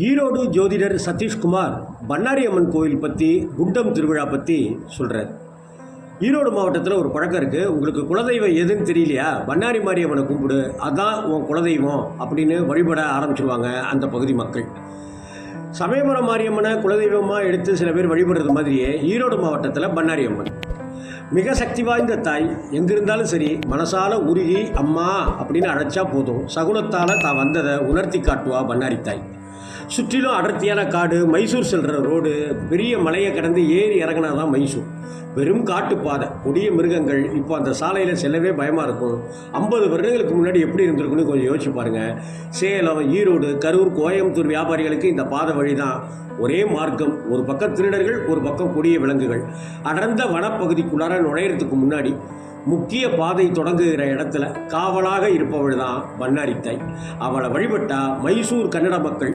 ஈரோடு ஜோதிடர் சதீஷ்குமார் பண்ணாரி அம்மன் கோயில் பற்றி குண்டம் திருவிழா பற்றி சொல்கிறார். ஈரோடு மாவட்டத்தில் ஒரு பழக்கம் இருக்குது. உங்களுக்கு குலதெய்வம் எதுன்னு தெரியலையா, பண்ணாரி மாரியம்மனை கும்பிடு, அதான் உன் குலதெய்வம் அப்படின்னு வழிபட ஆரம்பிச்சிடுவாங்க அந்த பகுதி மக்கள். சமயபுரம் மாரியம்மனை குலதெய்வமாக எடுத்து சில பேர் வழிபடுறது மாதிரியே ஈரோடு மாவட்டத்தில் பண்ணாரி அம்மன் மிக சக்தி வாய்ந்த தாய். எங்கிருந்தாலும் சரி மனசால உருகி அம்மா அப்படின்னு அழைச்சா போதும், சகுனத்தால் தான் வந்ததை உணர்த்தி காட்டுவா பண்ணாரி தாய். சுற்றிலும் அடர்த்தியான காடு, மைசூர் செல்கிற ரோடு, பெரிய மலையை கடந்து ஏறி இறங்கினா தான் மைசூர். வெறும் காட்டுப்பாதை, கொடிய மிருகங்கள். இப்போ அந்த சாலையில் செல்லவே பயமாக இருக்கும். 50 வருடங்களுக்கு முன்னாடி எப்படி இருந்திருக்குன்னு கொஞ்சம் யோசிச்சு பாருங்கள். சேலம், ஈரோடு, கரூர், கோயம்புத்தூர் வியாபாரிகளுக்கு இந்த பாதை வழி தான் ஒரே மார்க்கம். ஒரு பக்கம் திருடர்கள், ஒரு பக்கம் கொடிய விலங்குகள். அடர்ந்த வனப்பகுதிக்குள்ளார நுழையிறதுக்கு முன்னாடி முக்கிய பாதை தொடங்குகிற இடத்துல காவலாக இருப்பவள் தான் பண்ணாரி தாய். அவளை வழிபட்டா மைசூர் கன்னட மக்கள்